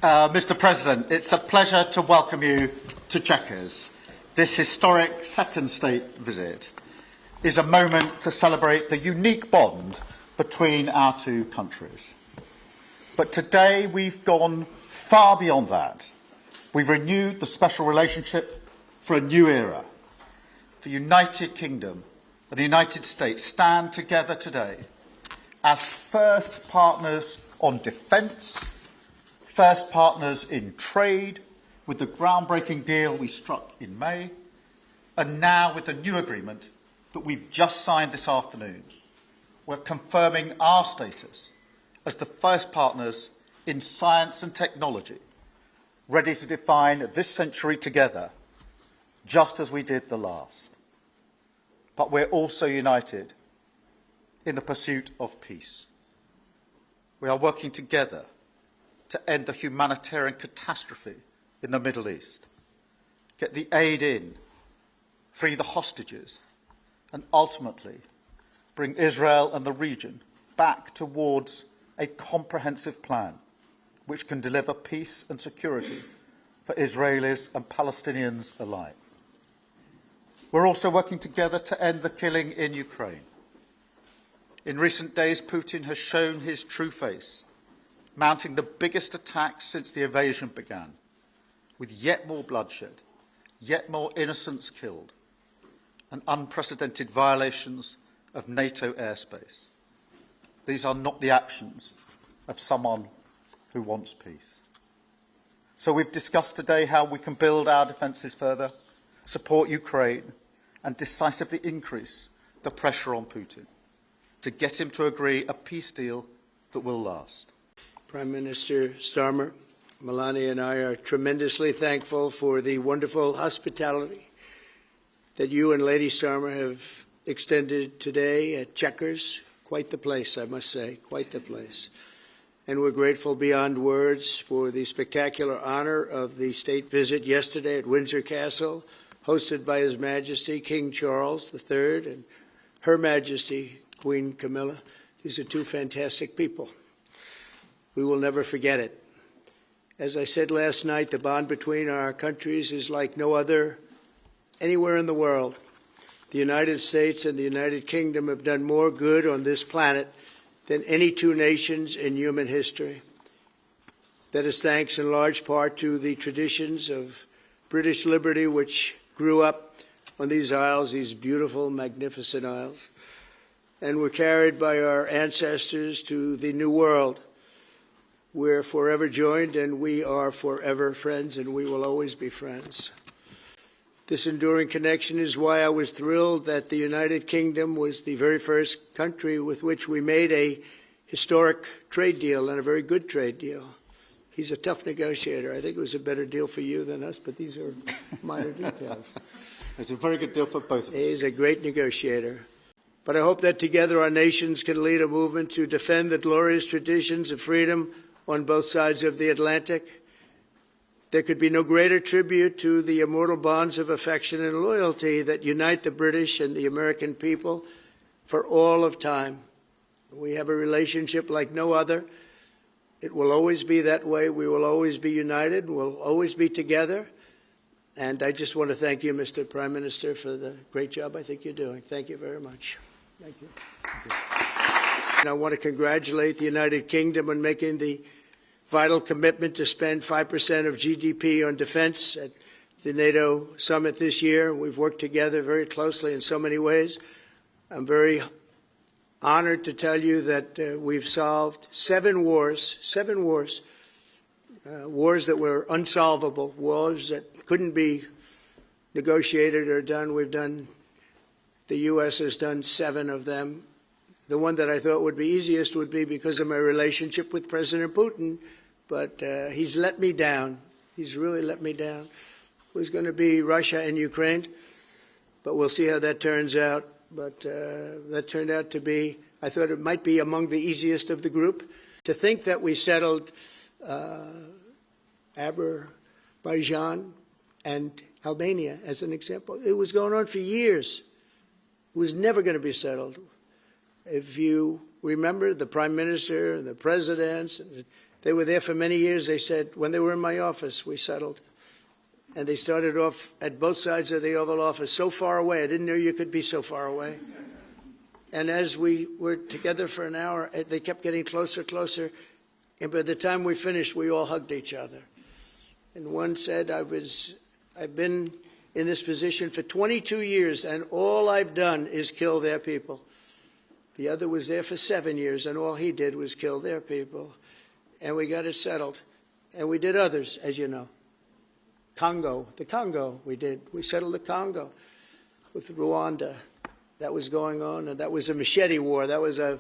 Mr. President, it's a pleasure to welcome you to Chequers. This historic second state visit is a moment to celebrate the unique bond between our two countries. But today we've gone far beyond that. We've renewed the special relationship for a new era. The United Kingdom and the United States stand together today as first partners on defence, first partners in trade, with the groundbreaking deal we struck in May, and now with the new agreement that we've just signed this afternoon. We're confirming our status as the first partners in science and technology, ready to define this century together, just as we did the last. But we're also united in the pursuit of peace. We are working together to end the humanitarian catastrophe in the Middle East, get the aid in, free the hostages, and ultimately bring Israel and the region back towards a comprehensive plan which can deliver peace and security for Israelis and Palestinians alike. We're also working together to end the killing in Ukraine. In recent days, Putin has shown his true face, mounting the biggest attacks since the invasion began, with yet more bloodshed, yet more innocents killed, and unprecedented violations of NATO airspace. These are not the actions of someone who wants peace. So we've discussed today how we can build our defences further, support Ukraine, and decisively increase the pressure on Putin to get him to agree a peace deal that will last. Prime Minister Starmer, Melania and I are tremendously thankful for the wonderful hospitality that you and Lady Starmer have extended today at Chequers. Quite the place, I must say, quite the place. And we're grateful beyond words for the spectacular honor of the state visit yesterday at Windsor Castle, hosted by His Majesty King Charles III and Her Majesty Queen Camilla. These are two fantastic people. We will never forget it. As I said last night, the bond between our countries is like no other anywhere in the world. The United States and the United Kingdom have done more good on this planet than any two nations in human history. That is thanks in large part to the traditions of British liberty, which grew up on these isles, these beautiful, magnificent isles, and were carried by our ancestors to the New World. We're forever joined, and we are forever friends, and we will always be friends. This enduring connection is why I was thrilled that the United Kingdom was the very first country with which we made a historic trade deal, and a very good trade deal. He's a tough negotiator. I think it was a better deal for you than us, but these are minor details. It's a very good deal for both of us. He's a great negotiator. But I hope that together our nations can lead a movement to defend the glorious traditions of freedom on both sides of the Atlantic. There could be no greater tribute to the immortal bonds of affection and loyalty that unite the British and the American people for all of time. We have a relationship like no other. It will always be that way. We will always be united. We'll always be together. And I just want to thank you, Mr. Prime Minister, for the great job I think you're doing. Thank you very much. Thank you. Thank you. And I want to congratulate the United Kingdom on making the vital commitment to spend 5% of GDP on defense at the NATO summit this year. We've worked together very closely in so many ways. I'm very honored to tell you that we've solved seven wars that were unsolvable, wars that couldn't be negotiated or done. The U.S. has done 7 of them. The one that I thought would be easiest would be because of my relationship with President Putin, but he's let me down. He's really let me down. It was going to be Russia and Ukraine, but we'll see how that turns out. But that turned out to be, I thought it might be among the easiest of the group. To think that we settled Aber-bhaijan and Albania as an example. It was going on for years. It was never going to be settled. If you remember, the Prime Minister and the presidents They were there for many years. They said, when they were in my office, we settled. And they started off at both sides of the Oval Office, so far away. I didn't know you could be so far away. And as we were together for an hour, they kept getting closer, closer. And by the time we finished, we all hugged each other. And one said, I've been in this position for 22 years, and all I've done is kill their people. The other was there for 7 years, and all he did was kill their people. And we got it settled. And we did others, as you know. The Congo, we settled the Congo with Rwanda. That was going on, and that was a machete war. That was a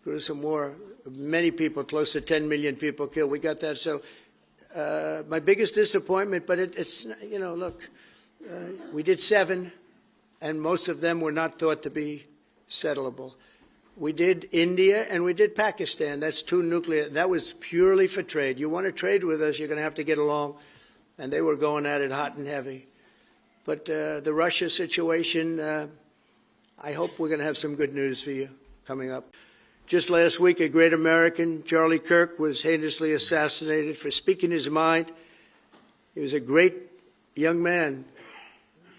gruesome war. Many people, close to 10 million people killed. We got that settled. My biggest disappointment, but it's, you know, look, we did 7, and most of them were not thought to be settleable. We did India and we did Pakistan. That's 2 nuclear. That was purely for trade. You want to trade with us, you're going to have to get along. And they were going at it hot and heavy. But the Russia situation, I hope we're going to have some good news for you coming up. Just last week, a great American, Charlie Kirk, was heinously assassinated for speaking his mind. He was a great young man,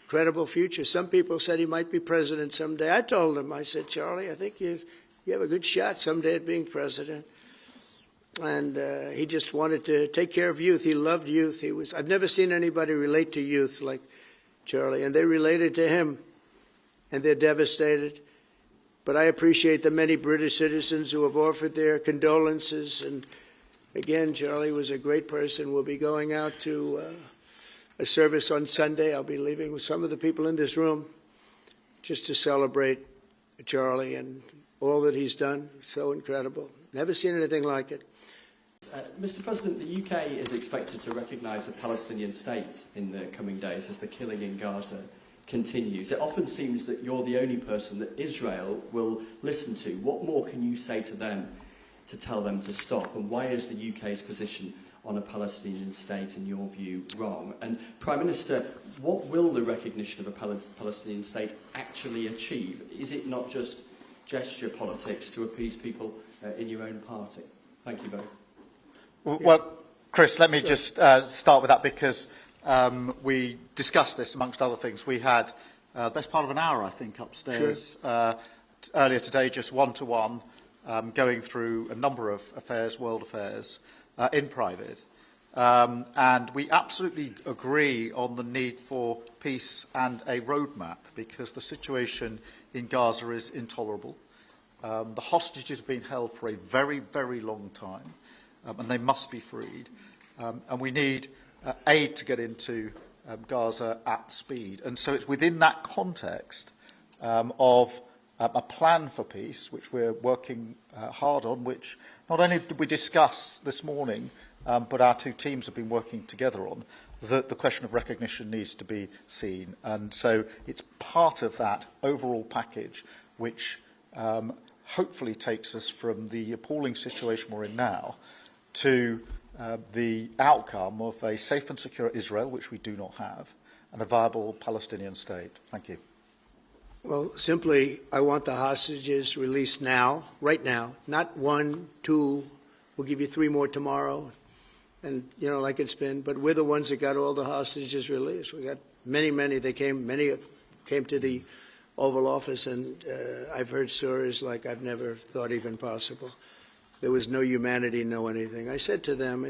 incredible future. Some people said he might be president someday. I told him, I said, Charlie, I think you have a good shot someday at being president. And he just wanted to take care of youth. He loved youth. I've never seen anybody relate to youth like Charlie, and they related to him, and they're devastated. But I appreciate the many British citizens who have offered their condolences. And again, Charlie was a great person. We'll be going out to a service on Sunday. I'll be leaving with some of the people in this room just to celebrate Charlie and all that he's done. So incredible. Never seen anything like it. Mr. President, the UK is expected to recognise a Palestinian state in the coming days as the killing in Gaza continues. It often seems that you're the only person that Israel will listen to. What more can you say to them to tell them to stop? And why is the UK's position on a Palestinian state, in your view, wrong? And Prime Minister, what will the recognition of a Palestinian state actually achieve? Is it not just gesture politics to appease people in your own party? Thank you both. Well, Chris, let me just start with that because we discussed this amongst other things. We had the best part of an hour, I think, upstairs earlier today, just one-to-one, going through a number of affairs, world affairs, in private. And we absolutely agree on the need for peace and a roadmap because the situation in Gaza is intolerable. The hostages have been held for a very, very long time. And they must be freed. And we need aid to get into Gaza at speed. And so it's within that context of a plan for peace, which we're working hard on, which not only did we discuss this morning, but our 2 teams have been working together on, that the question of recognition needs to be seen. And so it's part of that overall package which hopefully takes us from the appalling situation we're in now to the outcome of a safe and secure Israel, which we do not have, and a viable Palestinian state. Thank you. Well, simply, I want the hostages released now, right now, not 1, 2, we'll give you 3 more tomorrow, and, you know, like it's been, but we're the ones that got all the hostages released. We got many came to the Oval Office, and I've heard stories like I've never thought even possible. There was no humanity, no anything. I said to them,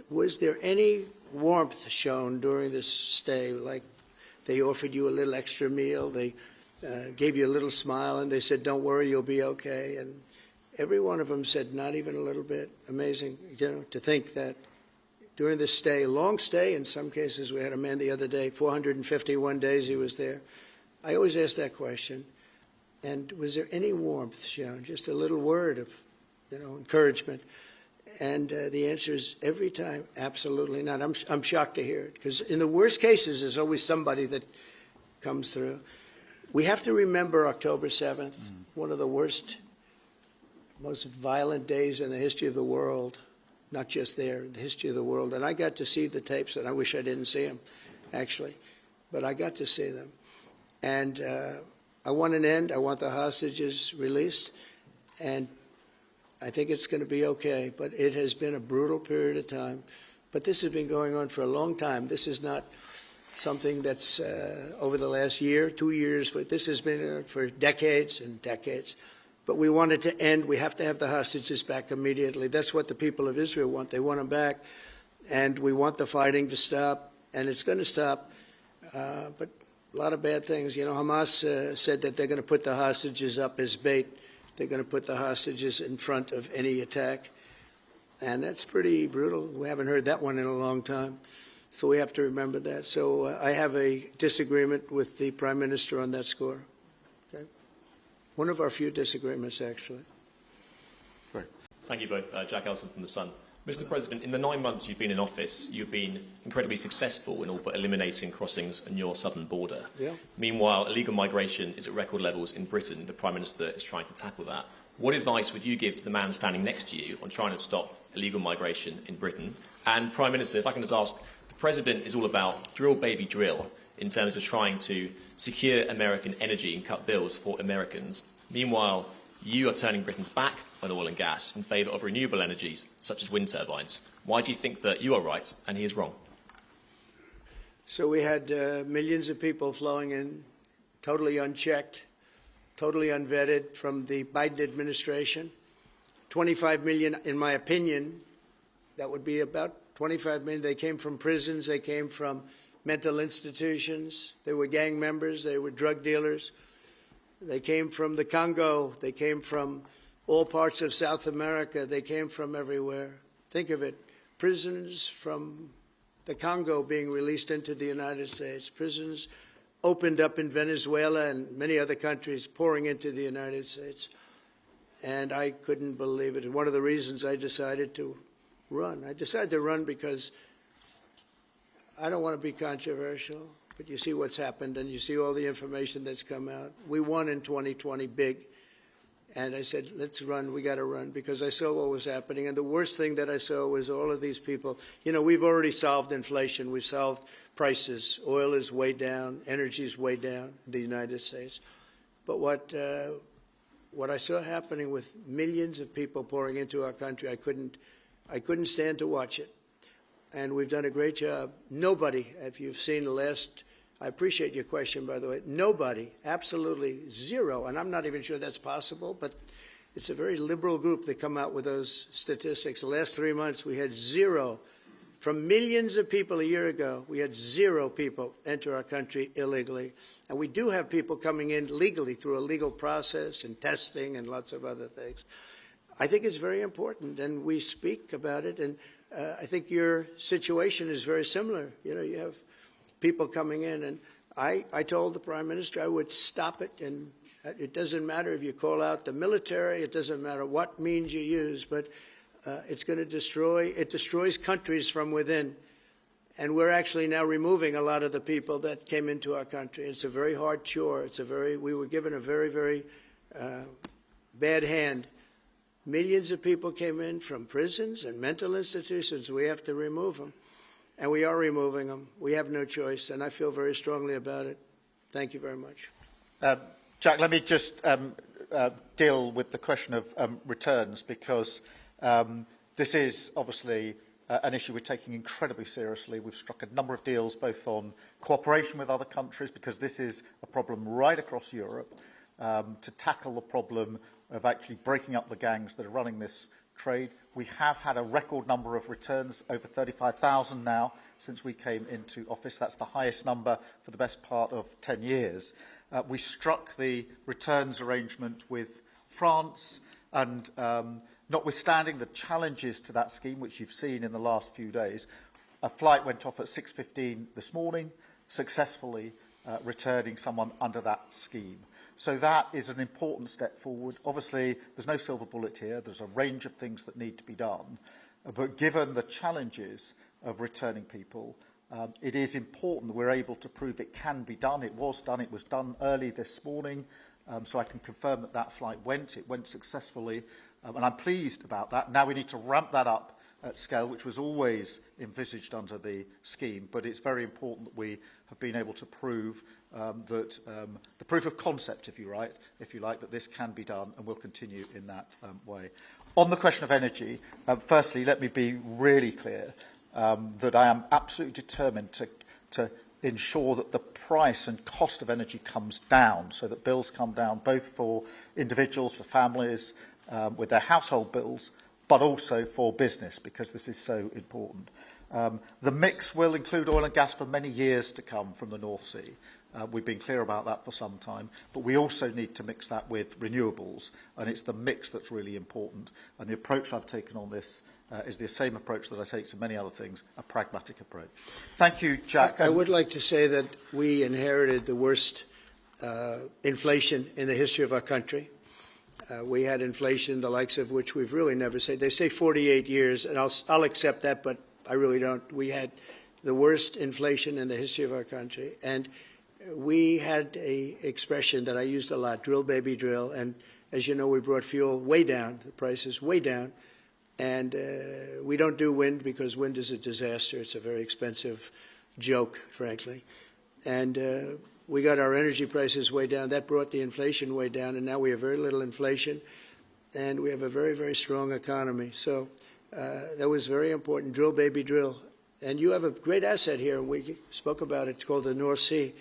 was there any warmth shown during this stay? Like they offered you a little extra meal, they gave you a little smile, and they said, don't worry, you'll be okay. And every one of them said, not even a little bit. Amazing, you know, to think that during this stay, long stay in some cases. We had a man the other day, 451 days he was there. I always ask that question. And was there any warmth shown? Just a little word of, you know, encouragement. And the answer is every time, absolutely not. I'm shocked to hear it because in the worst cases, there's always somebody that comes through. We have to remember October 7th, one of the worst, most violent days in the history of the world, not just there, the history of the world. And I got to see the tapes, and I wish I didn't see them, actually, but I got to see them. And I want an end. I want the hostages released. And I think it's going to be okay, but it has been a brutal period of time. But this has been going on for a long time. This is not something that's over the last year, 2 years, but this has been for decades and decades. But we want it to end. We have to have the hostages back immediately. That's what the people of Israel want. They want them back, and we want the fighting to stop, and it's going to stop. But a lot of bad things. You know, Hamas said that they're going to put the hostages up as bait. They're going to put the hostages in front of any attack. And that's pretty brutal. We haven't heard that one in a long time. So we have to remember that. So I have a disagreement with the Prime Minister on that score. Okay? One of our few disagreements, actually. Sorry. Thank you both. Jack Elson from The Sun. Mr. President, in the 9 months you've been in office, you've been incredibly successful in all but eliminating crossings on your southern border. Yeah. Meanwhile, illegal migration is at record levels in Britain. The Prime Minister is trying to tackle that. What advice would you give to the man standing next to you on trying to stop illegal migration in Britain? And Prime Minister, if I can just ask, the President is all about drill, baby, drill in terms of trying to secure American energy and cut bills for Americans. Meanwhile, you are turning Britain's back on oil and gas in favour of renewable energies, such as wind turbines. Why do you think that you are right and he is wrong? So we had millions of people flowing in, totally unchecked, totally unvetted from the Biden administration. 25 million, in my opinion, that would be about 25 million. They came from prisons. They came from mental institutions. They were gang members. They were drug dealers. They came from the Congo. They came from all parts of South America. They came from everywhere. Think of it. Prisons from the Congo being released into the United States. Prisons opened up in Venezuela and many other countries pouring into the United States. And I couldn't believe it. One of the reasons I decided to run. I decided to run because I don't want to be controversial. But you see what's happened, and you see all the information that's come out. We won in 2020 big, and I said, let's run. We got to run, because I saw what was happening. And the worst thing that I saw was all of these people. You know, we've already solved inflation. We've solved prices. Oil is way down. Energy is way down in the United States. But what I saw happening with millions of people pouring into our country, I couldn't stand to watch it. And we've done a great job. Nobody, if you've seen the last, I appreciate your question, by the way, nobody, absolutely zero, and I'm not even sure that's possible, but it's a very liberal group that come out with those statistics. The last 3 months, we had zero. From millions of people a year ago, we had zero people enter our country illegally. And we do have people coming in legally through a legal process and testing and lots of other things. I think it's very important, and we speak about it. And I think your situation is very similar. You know, you have people coming in, and I told the Prime Minister I would stop it, and it doesn't matter if you call out the military, it doesn't matter what means you use, but it's going to destroys countries from within. And we're actually now removing a lot of the people that came into our country. It's a very hard chore. We were given a very, very bad hand. Millions of people came in from prisons and mental institutions. We have to remove them, and we are removing them. We have no choice, and I feel very strongly about it. Thank you very much. Jack, let me just deal with the question of returns, because this is obviously an issue we're taking incredibly seriously. We've struck a number of deals, both on cooperation with other countries, because this is a problem right across Europe, to tackle the problem of actually breaking up the gangs that are running this trade. We have had a record number of returns, over 35,000 now, since we came into office. That's the highest number for the best part of 10 years. We struck the returns arrangement with France, and notwithstanding the challenges to that scheme, which you've seen in the last few days, a flight went off at 6:15 this morning, successfully returning someone under that scheme. So that is an important step forward. Obviously, there's no silver bullet here. There's a range of things that need to be done. But given the challenges of returning people, it is important that we're able to prove it can be done. It was done. It was done early this morning. So I can confirm that that flight went. It went successfully. And I'm pleased about that. Now we need to ramp that up at scale, which was always envisaged under the scheme. But it's very important that we have been able to prove that the proof of concept, if you like, that this can be done, and will continue in that way. On the question of energy, firstly, let me be really clear that I am absolutely determined to ensure that the price and cost of energy comes down, so that bills come down both for individuals, for families, with their household bills, but also for business, because this is so important. The mix will include oil and gas for many years to come from the North Sea. We've been clear about that for some time, but we also need to mix that with renewables, and it's the mix that's really important. And the approach I've taken on this is the same approach that I take to many other things, a pragmatic approach. Thank you, Jack. I would like to say that we inherited the worst inflation in the history of our country. We had inflation, the likes of which we've really never seen. They say 48 years, and I'll accept that, but I really don't. We had the worst inflation in the history of our country. And we had a expression that I used a lot, drill, baby, drill. And as you know, we brought fuel way down, the prices way down. And we don't do wind because wind is a disaster. It's a very expensive joke, frankly. And we got our energy prices way down. That brought the inflation way down. And now we have very little inflation. And we have a very, very strong economy. So that was very important. Drill, baby, drill. And you have a great asset here. We spoke about it. It's called the North Sea.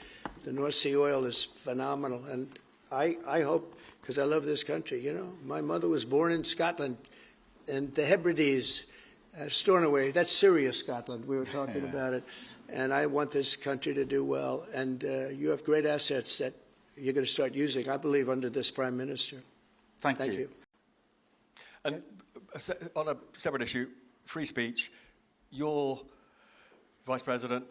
The North Sea oil is phenomenal. And I hope, because I love this country, you know, my mother was born in Scotland. And the Hebrides, Stornoway, that's serious Scotland. We were talking about it. And I want this country to do well. And you have great assets that you're going to start using, I believe, under this Prime Minister. Thank you. And on a separate issue, free speech, your Vice President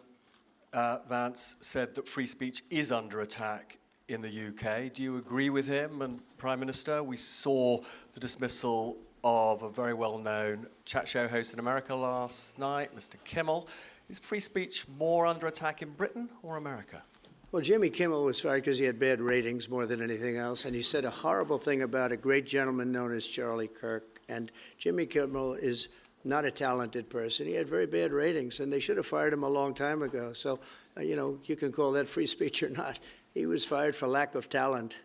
Vance said that free speech is under attack in the UK. Do you agree with him? And Prime Minister, we saw the dismissal of a very well-known chat show host in America last night, Mr. Kimmel. Is free speech more under attack in Britain or America? Well, Jimmy Kimmel was fired because he had bad ratings more than anything else, and he said a horrible thing about a great gentleman known as Charlie Kirk. And Jimmy Kimmel is not a talented person. He had very bad ratings, and they should have fired him a long time ago. So, you know, you can call that free speech or not. He was fired for lack of talent.